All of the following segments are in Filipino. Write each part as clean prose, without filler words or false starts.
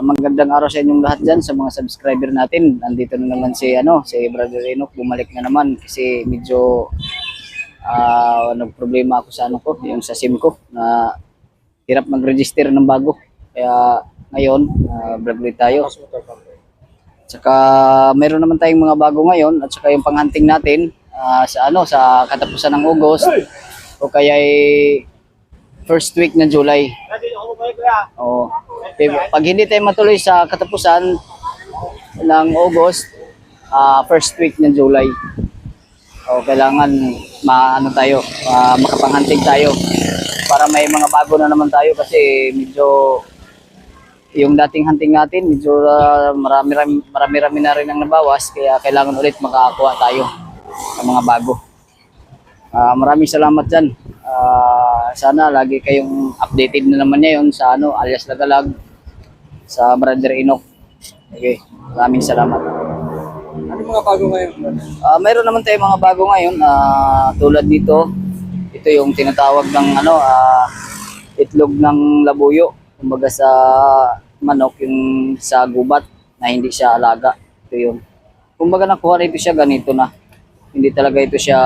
Magandang araw sa inyong lahat dyan sa mga subscriber natin. Nandito na naman si Brother Enoch. Bumalik na naman kasi medyo nagproblema ako sa yung sa SIM ko na hirap mag-register ng bago. Kaya ngayon, vlog ulit tayo. Tsaka mayroon naman tayong mga bago ngayon at saka yung panghunting natin sa katapusan ng August o kaya first week ng July. Pag hindi tayo matuloy sa katapusan ng August, first week ng July, kailangan makapang-hunting tayo para may mga bago na naman tayo kasi medyo yung dating hunting natin medyo marami na rin ang nabawas, kaya kailangan ulit makakuha tayo ng mga bago. Maraming salamat dyan. Sana lagi kayong updated na naman ngayon sa alias Lagalag sa Brother Enoch. Okay, maraming salamat. Ano mga bago ngayon? Mayroon naman tayong mga bago ngayon, tulad nito. Ito yung tinatawag ng itlog ng labuyo. Kumbaga sa manok, yung sa gubat na hindi siya alaga. Ito yun. Kumbaga nakuha na ito siya ganito na. Hindi talaga ito siya,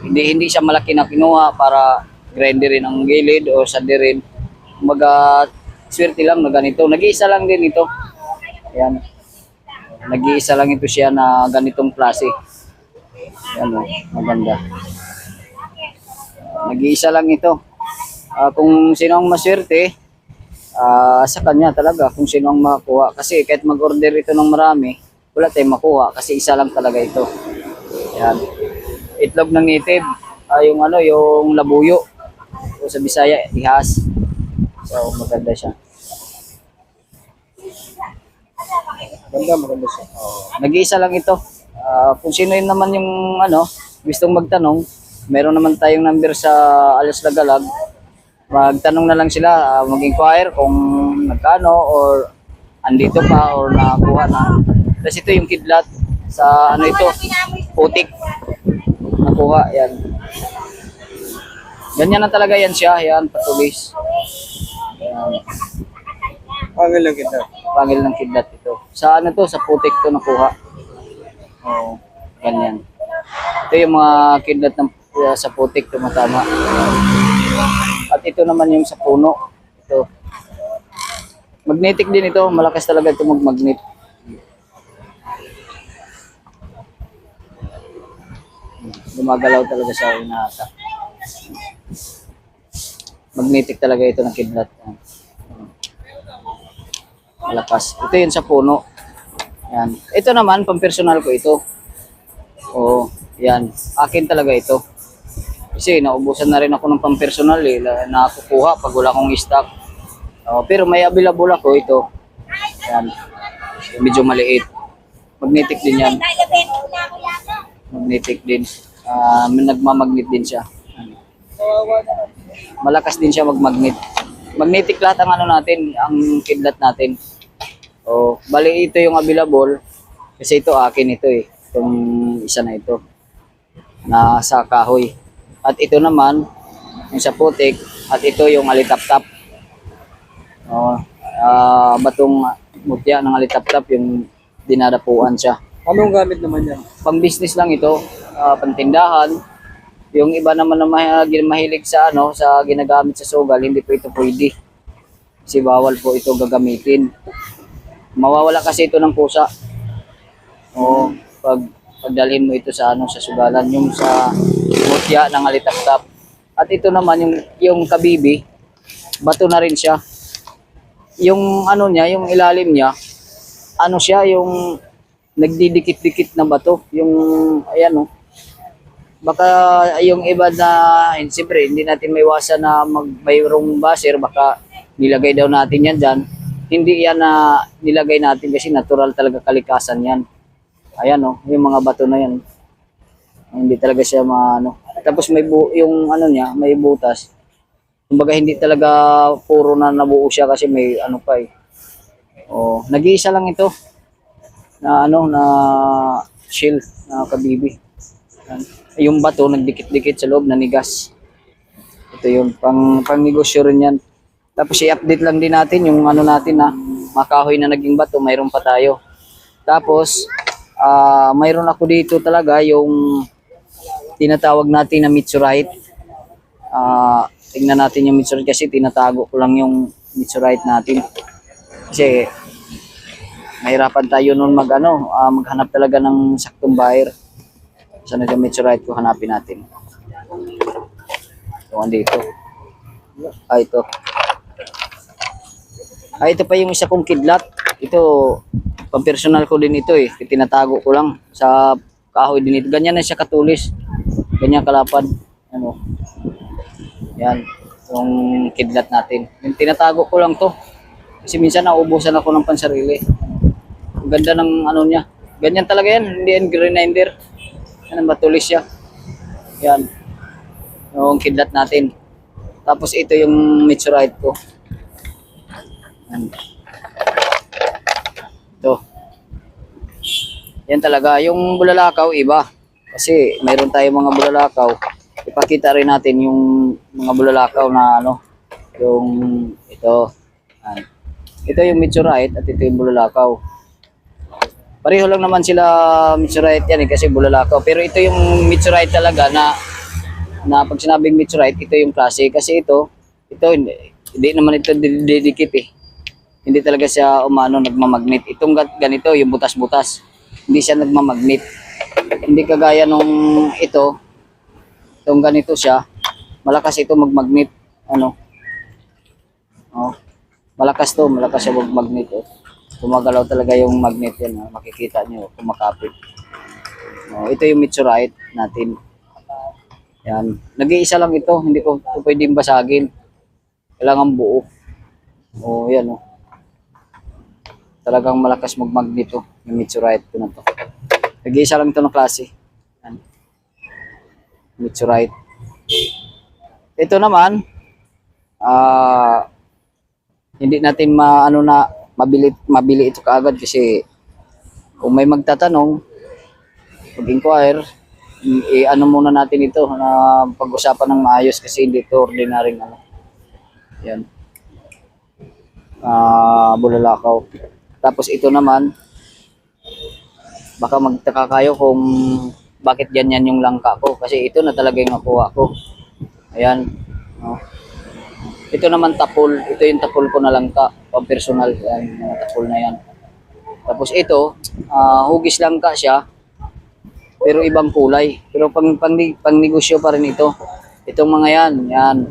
hindi siya malaki na kinuha para grinderin ang gilid o sadirin. Kumbaga swerte lang na ganito. Nag-iisa lang din ito. Ayan. Nag-iisa lang ito siya na ganitong klase. Ayan o, maganda. Nag-iisa lang ito. Kung sino ang maswerte, sa kanya talaga kung sino ang makuha. Kasi kahit mag-order ito ng marami, wala tayong makuha kasi isa lang talaga ito. Ayan. Itlog ng native, yung labuyo. O sa Bisaya, ihas. So, maganda siya. Maganda siya. Nag-iisa lang ito. Kung sino yun naman yung gustong magtanong, meron naman tayong number sa alias Lagalag. Magtanong na lang sila, mag-inquire kung nagkano or andito pa or nakuha na. Tapos ito yung kidlat sa ito, putik. Nakuha, yan. Ganyan na talaga yan siya, yan, patulis. Yan. Pangil lang kita. Pangil ng kidlat ito. Sa sa putik to nakuha. Ganyan. Ito yung mga kidlat ng sa putik, tumatama. At ito naman yung sa puno. Ito. Magnetic din ito. Malakas talaga ito mag-magnet. Gumagalaw talaga sa inasa. Magnetic talaga ito ng kidlat. Malakas. Ito yun sa puno. Yan. Ito naman, pang-personal ko ito. Yan. Akin talaga ito. Kasi naubusan na rin ako ng pang-personal nakukuha pag wala akong stock. Pero may available ako ito. Yan. Medyo maliit. Magnetic din yan. Magnetic din. Nagmamagnet din siya. Malakas din siya magmagnet. Magnetic lahat ang natin, ang kidlat natin. Bali ito yung available kasi ito akin ito itong isa na ito na sa kahoy. At ito naman yung sa putik at ito yung alitap-tap. Batong mutya ng alitap-tap yung dinadapuan siya. Anong gamit naman yan? Pang business lang ito, pantindahan. Yung iba naman na mahilig sa sa ginagamit sa sugal, hindi po ito pwede. Kasi bawal po ito gagamitin. Mawawala kasi ito ng pusa. Pagdalhin mo ito sa sa sugalan, yung sa mutya ng alitap-tap. At ito naman yung kabibi, bato na rin siya. Yung niya, yung ilalim niya, siya yung nagdidikit-dikit na bato, yung ayan baka yung iba na siyempre hindi natin maiwasan na mayroong baser, baka nilagay daw natin yan dyan. Hindi yan na nilagay natin kasi natural talaga kalikasan yan. Ayan yung mga bato na yan. Hindi talaga siya Tapos may yung niya, may butas. Kumbaga hindi talaga puro na nabuo siya kasi may pa nag-iisa lang ito na na shield na kabibi. Yung bato nagdikit-dikit sa loob, nanigas. Ito yung pang negosyo rin yan. Tapos i-update lang din natin yung natin makahoy na naging bato, mayroon pa tayo. Tapos, mayroon ako dito talaga yung tinatawag natin na meteorite. Tingnan natin yung meteorite kasi tinatago ko lang yung meteorite natin. Kasi mahirapan tayo noon maghanap talaga ng saktong buyer. Saan yung meteorite ko hanapin natin? Ito, andito. Ito. Ito pa yung isa kong kidlat. Ito, pang-personal ko din ito eh. Tinatago ko lang sa kahoy din ito. Ganyan na siya katulis. Ganyan kalapad. Ano. Yan. Yung kidlat natin. Yung tinatago ko lang to. Kasi minsan nauubusan ako ng pansarili. Ang ganda ng ano niya. Ganyan talaga yan. Hindi yan grinder. Yan, matulis siya. Yan. Yung kidlat natin. Tapos ito yung meteorite ko. Yan. Ito. Yan talaga. Yung bulalakaw, iba. Kasi mayroon tayong mga bulalakaw. Ipakita rin natin yung mga bulalakaw na yung ito. Yan. Ito yung meteorite at ito yung bulalakaw. Pareho lang naman sila meteorite yan kasi bulalakaw. Pero ito yung meteorite talaga na pag sinabing meteorite, ito yung klase. Kasi ito hindi naman ito didikit eh. Hindi talaga siya nagmamagnet. Itong ganito, yung butas-butas. Hindi siya nagmamagnet. Hindi kagaya nung itong ganito siya. Malakas ito magmagnet. Malakas siya magmagnet. Gumagalaw talaga yung magnet yan. Makikita nyo, kumakapit. Ito yung meteorite natin. Yan. Nag-iisa lang ito. Hindi ko pwedeng basagin. Kailangan buo. Yan. Talagang malakas magmagnet yung meteorite ko na to. Nag-iisa lang ito ng klase. Yan. Meteorite. Ito naman, hindi natin mabili ito kaagad kasi kung may magtatanong, mag-inquire, muna natin ito na pag-usapan ng maayos kasi hindi ito ordinaryong Yan. Bulalakaw. Tapos ito naman, baka magtaka kayo kung bakit ganyan yung langka ko kasi ito na talaga yung nakuha ko. Ayan. Ito naman tapol. Ito yung tapol ko na langka. Pang-personal. Yan, mga tapol na yan. Tapos ito, hugis langka siya. Pero ibang kulay. Pero pang negosyo pa rin ito. Itong mga yan.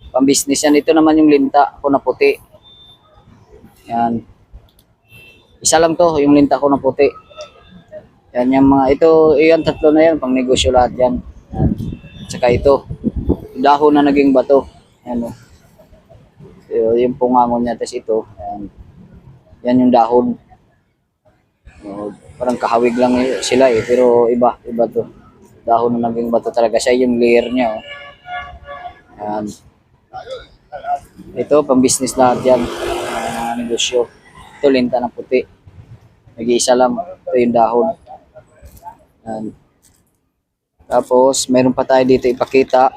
Pang-business yan. Ito naman yung linta ko na puti. Yan. Isa lang to, yung linta ko na puti. Yan yung mga, yan tatlo na yan. Pang-negosyo lahat yan. Yan. Tsaka ito. Dahon na naging bato. Yan yung pungangon niya. Tapos ito. Yan yung dahon. Parang kahawig lang sila eh. Pero iba to. Dahon na naging bato talaga. Siya yung layer niya. Yan. Ito, pang business lahat yan. Negosyo. Ito, linta na puti. Nag-iisa lang. Ito yung dahon. Yan. Tapos, meron pa tayo dito ipakita.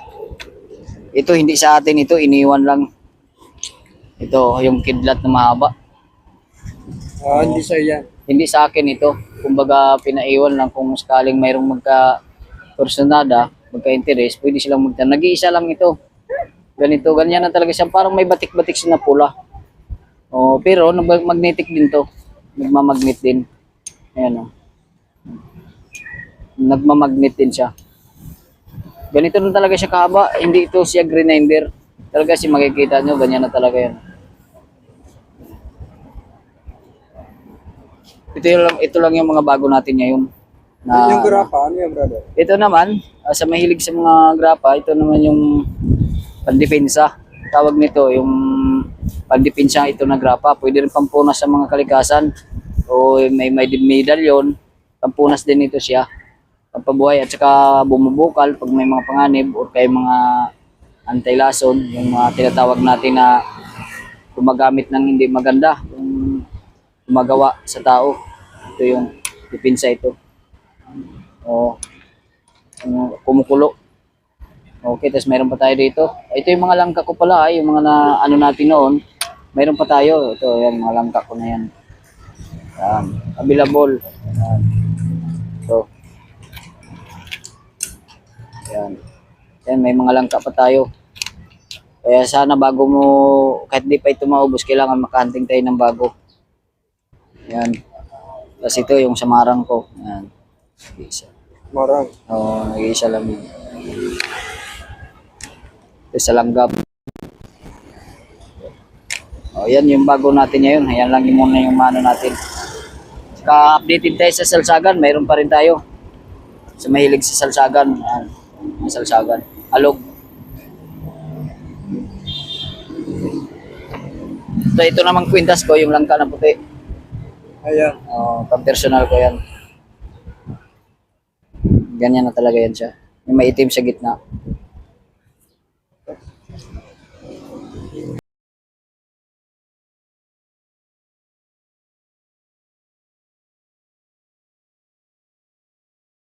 Ito, hindi sa atin ito. Iniwan lang. Ito, yung kidlat na mahaba. Hindi sa yan. Hindi sa akin ito. Kumbaga, pinaiwan lang kung sakaling mayroong magka-personada, magka-interest, pwede silang magtanong. Nag-iisa lang ito. Ganito, ganyan na talaga siya. Parang may batik-batik siya na pula. Pero magnetic din to. Nagmamagnet din. Ayan Nagmamagnet din siya. Ganito na talaga siya kahaba. Hindi ito siya grinder. Talaga si makikita nyo, ganyan na talaga yan. Ito lang yung mga bago natin ngayon. Yung grapa, ano yung brother? Ito naman, sa mahilig sa mga grapa, ito naman yung pandepensa. Tawag nito, yung pandepensa ito na grapa. Pwede rin pampunas sa mga kalikasan. O may medalyon, pampunas din ito siya. Pampabuhay at saka bumubukal pag may mga panganib o kay mga anti-lason, yung mga tinatawag natin na gumagamit ng hindi maganda, yung gumagawa sa tao. Ito yung depensa ito. Kumukulo. Okay, tapos meron pa tayo dito. Ito yung mga langka ko pala, yung mga natin noon. Mayroon pa tayo. Ito, yan, mga langka ko na yan. Yan. Available. Yan. Ito. Yan. Yan, may mga langka pa tayo. Kaya sana bago mo, kahit di pa ito maubos, kailangan makahanting tayo ng bago. Yan. Tapos ito yung samarang ko. Yan. Isa. Marang. Oo, nag-iisa lang yun. Ito sa langgam. O, yan yung bago natin ngayon. Ayan lang yung muna yung mano natin. Saka updated tayo sa salsagan. Mayroon pa rin tayo. Sa mahilig sa salsagan. Ayan. May salsagan. Alog. Ito namang kwintas ko, yung langka na puti. Ayan. Pang-personal ko yan. Ganyan na talaga yan siya. Yung maitim sa gitna.